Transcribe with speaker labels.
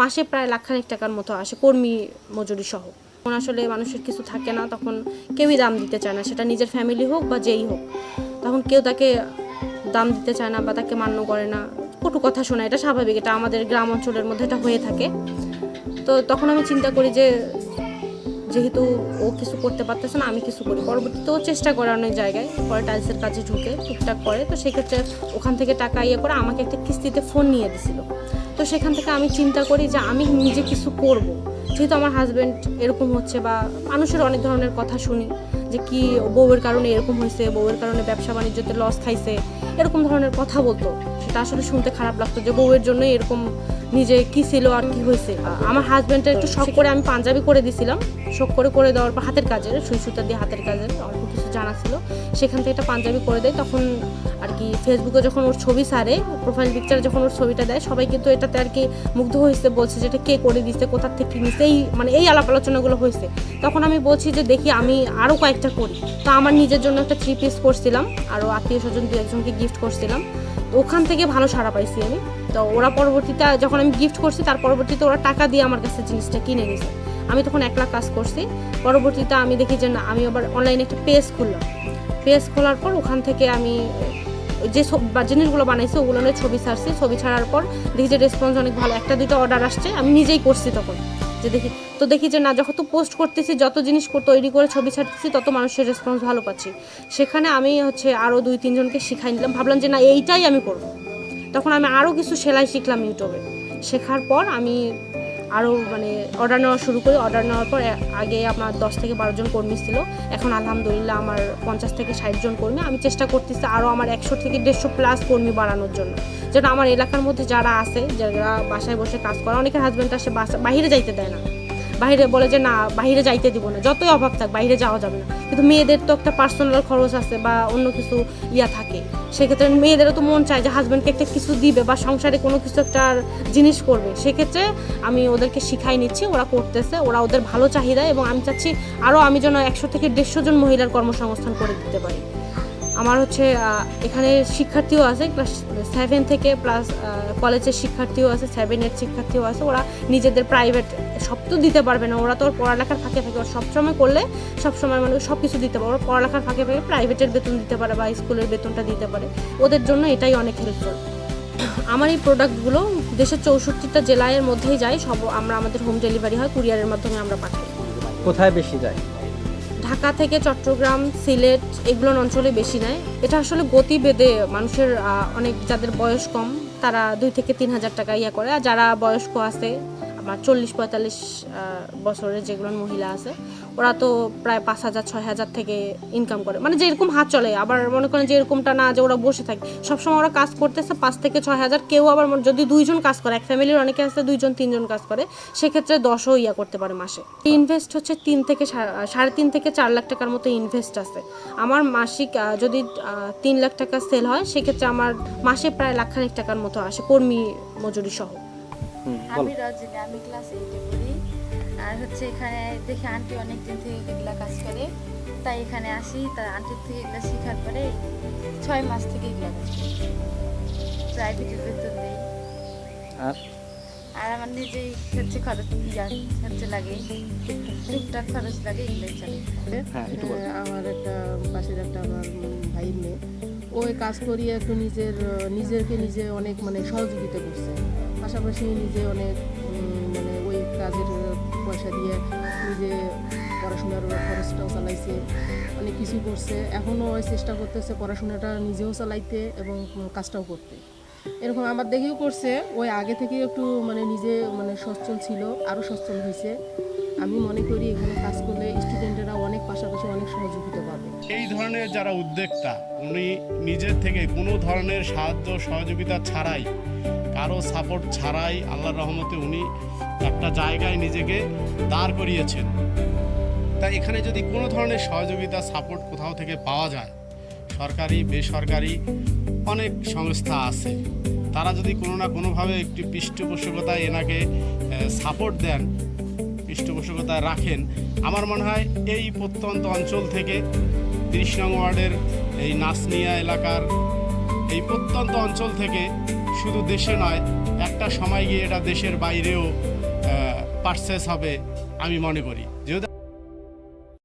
Speaker 1: মাসে প্রায় লাখখানেক টাকার মতো আসে কর্মী মজুরি সহ। তখন আসলে মানুষের কিছু থাকে না, তখন কেউই দাম দিতে চায় না, সেটা নিজের ফ্যামিলি হোক বা যেই হোক। তখন কেউ তাকে দাম দিতে চায় না বা তাকে মান্য করে না, কটু কথা শোনা, এটা স্বাভাবিক, এটা আমাদের গ্রাম অঞ্চলের মধ্যে এটা হয়ে থাকে। তো তখন আমি চিন্তা করি যে যেহেতু ও কিছু করতে পারতেছে না, আমি কিছু করি। পরবর্তীতে ও চেষ্টা করে অনেক জায়গায়, পরে টাইলসের কাজে ঢুকে টুকটাক করে। তো সেক্ষেত্রে ওখান থেকে টাকা করে আমাকে একটা কিস্তিতে ফোন নিয়ে দিছিল। তো সেখান থেকে আমি চিন্তা করি যে আমি নিজে কিছু করব, যেহেতু আমার হাজব্যান্ড এরকম হচ্ছে বা মানুষের অনেক ধরনের কথা শুনি যে কি বউয়ের কারণে এরকম হয়েছে, বউয়ের কারণে ব্যবসা বাণিজ্যতে লস খাইছে, এরকম ধরনের কথা বলতো। সেটা আসলে শুনতে খারাপ লাগতো যে বউয়ের জন্য এরকম নিজে কি ছিল আর কি হয়েছে। আমার হাজব্যান্ডের একটু শখ করে আমি পাঞ্জাবি করে দিছিলাম। শখ করে দেওয়ার পর হাতের কাজের সুই সুতা দিয়ে হাতের কাজের অল্প কিছু জানা ছিল, সেখান থেকে একটা পাঞ্জাবি করে দেয়। তখন আর কি ফেসবুকে যখন ওর ছবি ছাড়ে, প্রোফাইল পিকচারে যখন ওর ছবিটা দেয়, সবাই কিন্তু এটাতে আর কি মুগ্ধ হয়েছে, বলছে যে এটা কে করে দিচ্ছে, কোথা থেকে নিচ্ছে, এই আলাপ আলোচনাগুলো হয়েছে। তখন আমি বলছি যে দেখি আমি আরও কয়েকটা করি। তো আমার নিজের জন্য একটা 3 পিস করছিলাম, আরও আত্মীয় স্বজন 2-1জনকে গিফট করছিলাম। তো ওখান থেকে ভালো সাড়া পাইছি আমি। তো ওরা পরবর্তীতে যখন আমি গিফট করছি, তার পরবর্তীতে ওরা টাকা দিয়ে আমার কাছে জিনিসটা কিনে নিছে। আমি তখন 1 লাখ কাজ করছি। পরবর্তীতে আমি দেখি যে না, আমি আবার অনলাইনে একটা পেজ খুললাম। পেজ খোলার পর ওখান থেকে আমি যে জিনিসগুলো বানাইছি ওগুলো নিয়ে ছবি ছাড়ছি। ছবি ছাড়ার পর দেখি যে রেসপন্স অনেক ভালো, 1-2টা অর্ডার আসছে। আমি নিজেই করছি তখন, যে দেখি যে না, যখন তো পোস্ট করতেছি, যত জিনিস তৈরি করে ছবি ছাড়তেছি, তত মানুষের রেসপন্স ভালো পাচ্ছি। সেখানে আমি আরও 2-3জনকে শিখাই নিলাম। ভাবলাম যে না, এইটাই আমি করব। তখন আমি আরও কিছু সেলাই শিখলাম ইউটিউবে। শেখার পর আমি আরও অর্ডার নেওয়া শুরু করি। অর্ডার নেওয়ার পর আগে আমার 10-12জন কর্মী ছিল, এখন আলহামদুলিল্লাহ আমার 50-60জন কর্মী। আমি চেষ্টা করতেছি আরও আমার 100-150+ কর্মী বাড়ানোর জন্য, যেন আমার এলাকার মধ্যে যারা আছে, যারা বাসায় বসে কাজ করে, অনেকের হাজব্যান্ড আসে বাইরে যাইতে দেয় না, বাইরে বলে যে না বাইরে যাইতে দিব না, যতই অভাব থাক বাইরে যাওয়া যাবে না। কিন্তু মেয়েদের তো একটা পার্সোনাল খরচ আছে বা অন্য কিছু থাকে, সেক্ষেত্রে মেয়েদেরও তো মন চায় যে হাজব্যান্ডকে একটা কিছু দিবে বা সংসারে কোনো কিছু একটা জিনিস করবে। সেক্ষেত্রে আমি ওদেরকে শিখাই নিচ্ছি, ওরা করতেছে, ওদের ভালো চাহিদা, এবং আমি চাচ্ছি আরও আমি যেন 100-150 জন মহিলার কর্মসংস্থান করে দিতে পারি। আমার এখানে শিক্ষার্থীও আছে, ক্লাস 7 থেকে প্লাস কলেজের শিক্ষার্থীও আছে, 7-8 শিক্ষার্থীও আছে। ওরা নিজেদের প্রাইভেট সব তো দিতে পারবে না, ওরা তো পড়ালেখার ফাঁকে ফাঁকে সবসময় করলে সবসময় সব কিছু দিতে পারে। ওরা পড়ালেখার ফাঁকে ফাঁকে প্রাইভেটের বেতন দিতে পারে বা স্কুলের বেতনটা দিতে পারে, ওদের জন্য এটাই অনেক হেল্পফুল। আমার এই প্রোডাক্টগুলো দেশের 64টা জেলার মধ্যেই যায়, আমাদের হোম ডেলিভারি হয়, কুরিয়ারের মাধ্যমে আমরা পাঠাই।
Speaker 2: কোথায় বেশি যায়?
Speaker 1: ঢাকা থেকে চট্টগ্রাম, সিলেট এগুলো অঞ্চলে বেশি নেয়। এটা আসলে গতিবেদে মানুষের অনেক, যাদের বয়স কম তারা 2-3 হাজার টাকা করে, আর যারা বয়স্ক আছে আমার 40-45 বছরের যেগুলো মহিলা আছে, ওরা তো প্রায় 5,000-6,000 থেকে ইনকাম করে, যেরকম হাত চলে। আবার মনে করেন যে এরকমটা না যে ওরা বসে থাকে, সবসময় ওরা কাজ করতেছে 5,000-6,000। কেউ আবার যদি 2জন কাজ করে, এক ফ্যামিলির অনেকে আছে 2-3জন কাজ করে, সেক্ষেত্রে 10ও করতে পারে মাসে। ইনভেস্ট হচ্ছে 3 থেকে 4 লাখ টাকার মতো ইনভেস্ট আছে আমার। মাসিক যদি 3 লাখ টাকা সেল হয়, সেক্ষেত্রে আমার মাসে প্রায় লাখখানেক টাকার মতো আসে কর্মী মজুরি সহ।
Speaker 3: আমি রজনী, আমি ক্লাস 8-এ পড়ি। আর এখানে দেখি আন্টি অনেক দিন থেকে এগুলা কাজ করে, তাই এখানে আসি। তার আন্টির থেকে এগুলা শেখার পরে 6 মাস থেকে এগুলা কাজ করি। প্রাইভেটের বেতন দেই, আর আমার নিজেই খরচ লাগে, টুকটাক খরচ লাগে, এগুলোই চলে।
Speaker 4: আমার একটা পাশের আমার ভাইয়ের মেয়ে, ওই কাজ করিয়ে একটু নিজেকে নিজে অনেক সহযোগিতা করছে, পাশাপাশি নিজে অনেক ওই কাজের পয়সা দিয়ে নিজে পড়াশোনার খরচটাও চালাইছে, অনেক কিছু করছে। এখনও ওই চেষ্টা করতেছে পড়াশোনাটা নিজেও চালাইতে এবং কাজটাও করতে। এরকম আমার দেখেও করছে, ওই আগে থেকে একটু নিজে সচ্ছল ছিল, আরও সচ্ছল হয়েছে। আমি মনে করি এখানে কাজ করলে স্টুডেন্টেরা অনেক পাশাপাশি অনেক সহযোগিতা পাবে।
Speaker 5: এই ধরনের যারা উদ্যোক্তা, উনি নিজের থেকে কোনো ধরনের সাহায্য সহযোগিতা ছাড়াই, কারো সাপোর্ট ছাড়াই আল্লাহর রহমতে উনি একটা জায়গায় নিজেকে দাঁড় করিয়েছেন। তাই এখানে যদি কোনো ধরনের সহযোগিতা সাপোর্ট কোথাও থেকে পাওয়া যায়, সরকারি বেসরকারি অনেক সংস্থা আছে, তারা যদি কোনো না কোনোভাবে একটি পৃষ্ঠপোষকতায় এনাকে সাপোর্ট দেন, পৃষ্ঠপোষকতায় রাখেন, আমার মনে হয় এই প্রত্যন্ত অঞ্চল থেকে 30 নং ওয়ার্ডের এই নাসনিয়া এলাকার এই প্রত্যন্ত অঞ্চল থেকে শুধু দেশে নয়, একটা সময় গিয়ে এটা দেশের বাইরেও পারচেস হবে আমি মনে করি। যেহেতু